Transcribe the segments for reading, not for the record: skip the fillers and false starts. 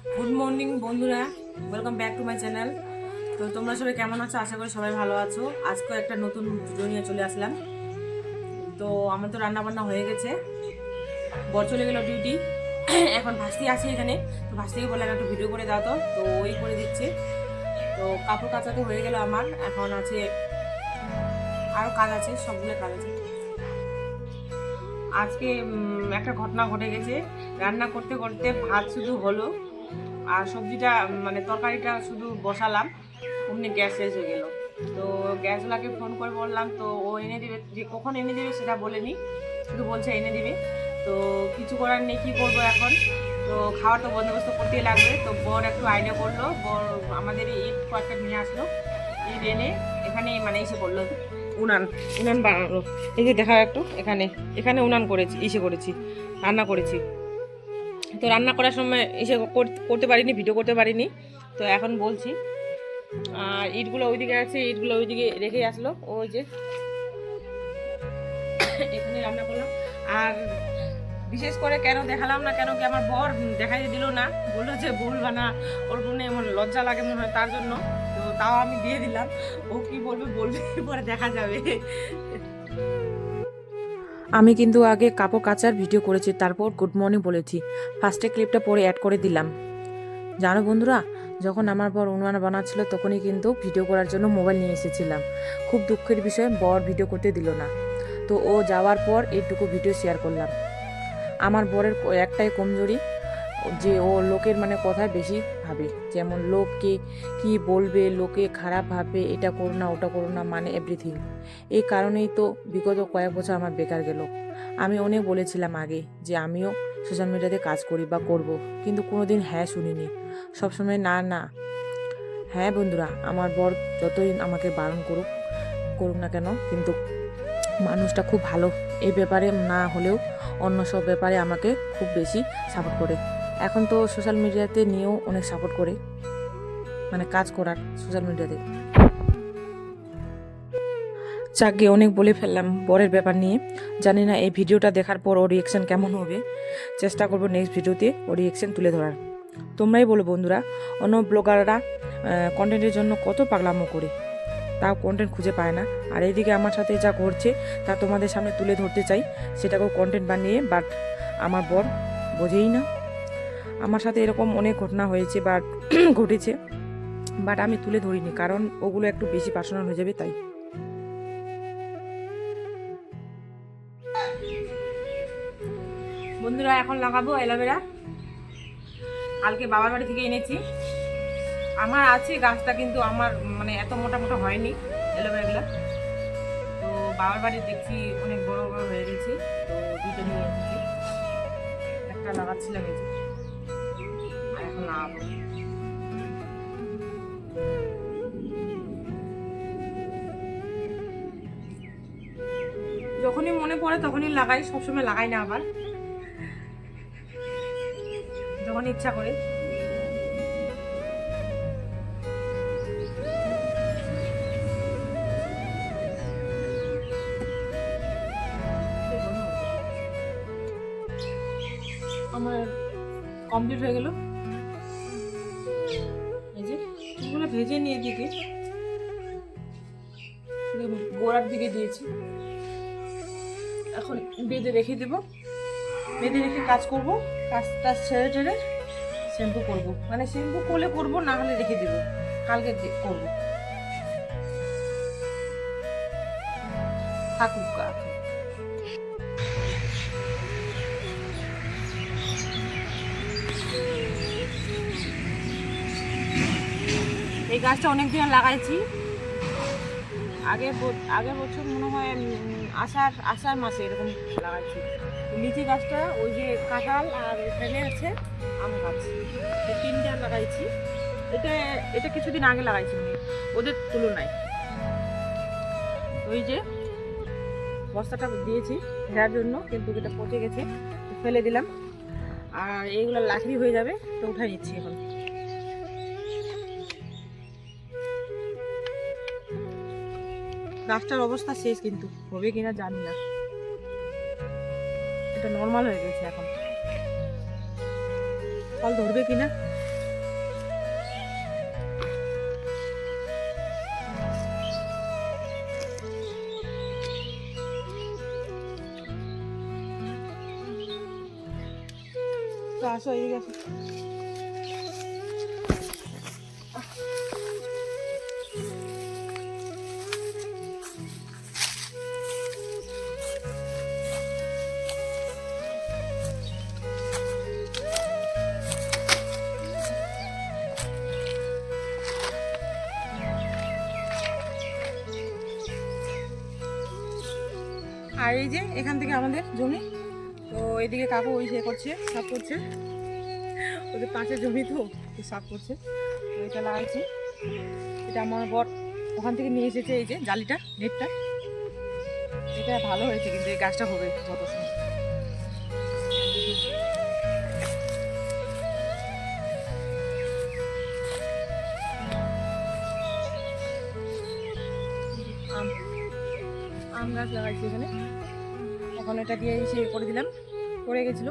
Good morning বন্ধুরা, welcome back to my channel. তো তোমরা সবাই কেমন আছো? আশা করি সবাই ভালো আছো। আজকে একটা নতুন ভিডিও নিয়ে চলে আসলাম। তো আমার তো রান্না বান্না হয়ে গেছে, বর চলে গেল ডিউটি। এখন ভাস্তি আছে এখানে, তো ভাস্তিকে বললাম একটু ভিডিও করে দাও। তো ওই করে দিচ্ছে। তো কাপড় কাচা তো হয়ে গেল আমার, এখন আছে আরও কাজ আছে, সবগুলো কাজ আছে। আজকে একটা ঘটনা ঘটে গেছে। রান্না করতে করতে ভাত শুধু হলো, আর সবজিটা মানে তরকারিটা শুধু বসালাম, অমনি গ্যাস শেষ হয়ে গেল। তো গ্যাসওয়ালাকে ফোন করে বললাম, তো ও এনে দেবে, যে কখন এনে দেবে সেটা বলেনি, শুধু বলছে এনে দেবে। তো কিছু করার নেই, কী করবো এখন? তো খাওয়ার তো বন্দোবস্ত করতেই লাগবে। তো বর একটু আইডিয়া করলো, বর আমাদের ইট কয়েকটা নিয়ে আসলো, ইট এনে এখানে মানে এসে করলো উনান উনান বানানো। এই যে দেখা একটু, এখানে এখানে উনান করেছি, করেছি, রান্না করেছি। তো রান্না করার সময় এসে করতে পারিনি, ভিডিও করতে পারিনি। তো এখন বলছি। আর ইটগুলো ওইদিকে আছে, ইটগুলো ওইদিকে রেখে আসলো, ওই যে এখানে রান্না করলাম। আর বিশেষ করে কেন দেখালাম না, কেন কি আমার বর দেখাই দিল না, বললো যে বলবা না, ওর মনে এমন লজ্জা লাগে মনে হয়, তার জন্য। তো তাও আমি দিয়ে দিলাম, ও কি বলবে বলবে, পরে দেখা যাবে। আমি কিন্তু আগে কাপড় কাচার ভিডিও করেছি, তারপর গুড মর্নিং বলেছি, ফার্স্টে ক্লিপটা পরে অ্যাড করে দিলাম। জানো বন্ধুরা, যখন আমার বর উনুন বানাচ্ছিল তখনই কিন্তু ভিডিও করার জন্য মোবাইল নিয়ে এসেছিলাম। খুব দুঃখের বিষয়, বর ভিডিও করতে দিল না। তো ও যাওয়ার পর এইটুকু ভিডিও শেয়ার করলাম। আমার বরের একটাই কমজোরি, যে ও লোকের মানে কথায় বেশি ভাবে, যেমন লোককে কি বলবে, লোকে খারাপ ভাববে, এটা করো না ওটা করো না, মানে এভরিথিং। এই কারণেই তো বিগত কয়েক বছর আমার বেকার গেল। আমি অনেক বলেছিলাম আগে যে আমিও সোশ্যাল মিডিয়াতে কাজ করি বা করব, কিন্তু কোনোদিন হ্যাঁ শুনিনি, সবসময় না না। হ্যাঁ বন্ধুরা, আমার বর যতই আমাকে বারণ করুক করুক না কেন, কিন্তু মানুষটা খুব ভালো। এই ব্যাপারে না হলেও অন্য সব ব্যাপারে আমাকে খুব বেশি সাপোর্ট করে। এখন তো সোশ্যাল মিডিয়াতে নিয়েও অনেক সাপোর্ট করে, মানে কাজ করার সোশ্যাল মিডিয়াতে। যাকে অনেক বলে ফেললাম বরের ব্যাপার নিয়ে। জানি না এই ভিডিওটা দেখার পর ওর রিয়েকশন কেমন হবে। চেষ্টা করবো নেক্সট ভিডিওতে ওর রিয়েকশন তুলে ধরার। তোমরাই বলো বন্ধুরা, অন্য ব্লগাররা কন্টেন্টের জন্য কত পাগলামো করে, তাও কন্টেন্ট খুঁজে পায় না। আর এইদিকে আমার সাথে যা ঘটছে তা তোমাদের সামনে তুলে ধরতে চাই, সেটাকেও কন্টেন্ট বানিয়ে, বাট আমার বর বোঝেই না। আমার সাথে এরকম অনেক ঘটনা হয়েছে বা ঘটেছে, বাট আমি তুলে ধরিনি, কারণ ওগুলো একটু বেশি পার্সোনাল হয়ে যাবে তাই। বন্ধুরা, এখন লাগাবো অ্যালোভেরা। কালকে বাবার বাড়ি থেকে এনেছি। আমার আছে গাছটা, কিন্তু আমার মানে এত মোটা মোটা হয়নি অ্যালোভেরাগুলো। তো বাবার বাড়ি দেখছি অনেক বড় বড় হয়ে গেছে, তো দুটো নিয়ে এসেছি। একটা লাগাচ্ছিলাম এই যে, আর এখন লাগাবো। যখনই মনে পড়ে তখনই লাগাই, সবসময় লাগাই না, আবার যখন ইচ্ছা করে। আমার কমপ্লিট হয়ে গেল। এই যে এগুলো ভেজে নিয়ে দিকে গোড়ার দিকে দিয়েছি, এখন বেঁধে রেখে দেবো। বেঁধে রেখে কাজ করব, কাজটা ছেড়ে টেড়ে শ্যাম্পু করবো, মানে শ্যাম্পু করলে করবো, না হলে রেখে দেবো, কালকে করবো। থাকুক গা। এই গাছটা অনেক দিন লাগাইছি, আগের বছর মনে হয় আষাঢ় মাসে এরকম লাগাইছি। লিচি গাছটা, ওই যে কাঁঠাল, আর এখানে আছে আম গাছ, এই তিনটা লাগাইছি। এটা এটা কিছুদিন আগে লাগাইছি, মানে ওদের তুলনায়। ওই যে বস্তাটা দিয়েছি ঘেরার জন্য, কিন্তু এটা পচে গেছে, ফেলে দিলাম। আর এইগুলো লাকড়ি হয়ে যাবে, তো উঠাই নিচ্ছি এখন। গাছটার অবস্থা শেষ, কিন্তু হবে কিনা জানি না। এটা নর্মাল হয়ে গেছে, এখন ফল ধরবে কিনা আসো এদিকে আসো। আর এই যে এখান থেকে আমাদের জমি, তো এইদিকে কাকু ওই সে করছে, সাফ করছে, ওদের পাশের জমি তো সাফ করছে। তো এটা লাগাইছি, এটা আমার বর ওখান থেকে নিয়ে এসেছে, এই যে জালিটা, নেটটা, এটা ভালো হয়েছে কিন্তু এই গাছটা হবে কত সময়। আম গাছ লাগাইছি এখানে, এখন এটা দিয়ে সে করে দিলাম, পড়ে গেছিল।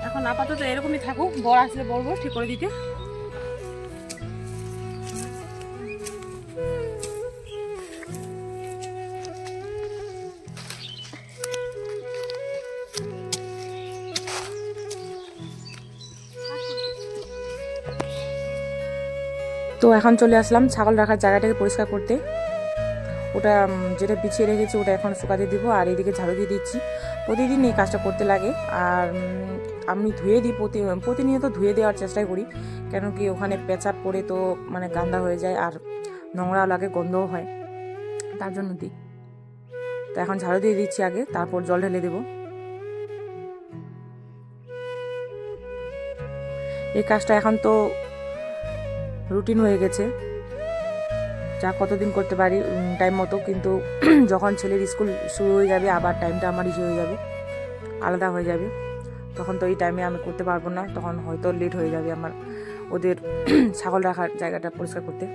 এখন আপাতত এরকমই থাকুক, বর আসলে বলবো ঠিক করে দিতে। তো এখন চলে আসলাম ছাগল রাখার জায়গাটাকে পরিষ্কার করতে। ওটা যেটা বিছিয়ে রেখেছি ওটা এখন শুকাতে দিব, আর এদিকে ঝাড়ু দিয়ে দিচ্ছি। প্রতিদিন এই কাজটা করতে লাগে, আর আমি ধুয়ে দিই, প্রতিনিয়ত ধুয়ে দেওয়ার চেষ্টাই করি, কেন কি ওখানে পেঁচার পড়ে তো মানে গান্দা হয়ে যায়, আর নোংরাও লাগে, গন্ধও হয়, তার জন্য দিই। তো এখন ঝাড়ু দিয়ে দিচ্ছি আগে, তারপর জল ঢেলে দেবো। এই কাজটা এখন তো রুটিন হয়ে গেছে, যা কতদিন করতে পারি টাইম মতো, কিন্তু যখন ছেলের স্কুল শুরু হয়ে যাবে আবার টাইমটা আমার ইসে হয়ে যাবে, আলাদা হয়ে যাবে, তখন তো এই টাইমে আমি করতে পারবো না, তখন হয়তো লেট হয়ে যাবে আমার ওদের ছাগল রাখার জায়গাটা পরিষ্কার করতে।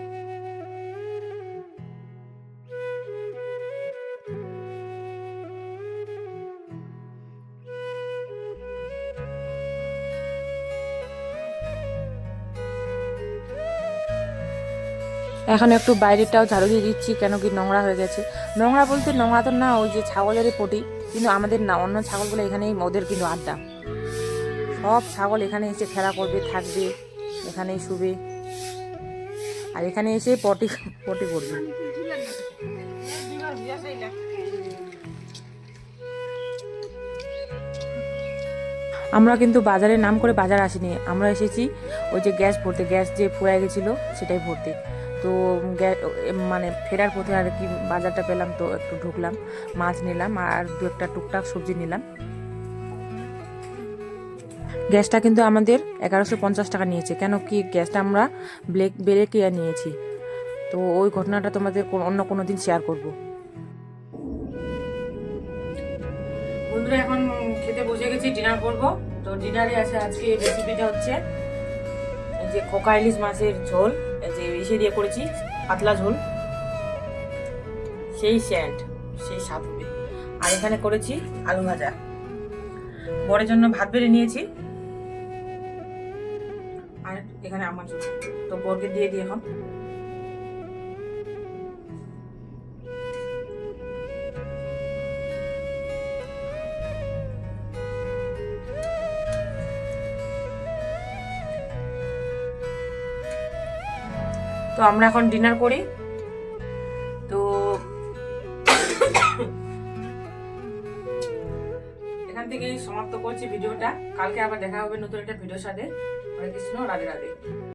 এখন একটু বাইরেটাও ঝাড়ু দিয়ে দিচ্ছি, কেন কি নোংরা হয়ে গেছে। নোংরা বলতে নোংরা তো না, ওই যে ছাগলেরই পটি, কিন্তু আমাদের না, অন্য ছাগলগুলো এখানেই, ওদের কিন্তু আড্ডা, সব ছাগল এখানে এসে খেলা করবে, থাকবে, এখানেই শুবে, আর এখানে এসে পটি পটি করবে। আমরা কিন্তু বাজারের নাম করে বাজার আসিনি, আমরা এসেছি ওই যে গ্যাস ভরতে, গ্যাস যে ফুরাই গেছিলো সেটাই ভরতে। তো মানে ফেরার পথে আর কি বাজারটা পেলাম, তো একটু ঢুকলাম, মাছ নিলাম আর দু একটা টুকটাক সবজি নিলাম। গ্যাসটা কিন্তু আমাদের 1150 টাকা নিয়েছে, কেন কি গ্যাসটা আমরা বেড়ে কিনে নিয়েছি। তো ওই ঘটনাটা তোমাদের অন্য কোনো দিন শেয়ার করব। বন্ধুরা এখন খেতে বসে গেছি, ডিনার করব। তো ডিনারে আছে আজকে রেসিপিটা হচ্ছে এই যে খোকা ইলিশ মাছের ঝোল, যে ইসে দিয়ে করেছি, পাতলা ঝোল, সেই স্যান্ড, সেই স্বাদ হবে। আর এখানে করেছি আলু ভাজা। বরের জন্য ভাত বেড়ে নিয়েছি, আর এখানে আমার জন্য। তো বরকে দিয়ে দিই এখন। তো আমরা এখন ডিনার করি। তো এখান থেকে সমাপ্ত করছি ভিডিওটা, কালকে আবার দেখা হবে নতুন একটা ভিডিওর সাথে। হরে কৃষ্ণ, রাধে রাধে।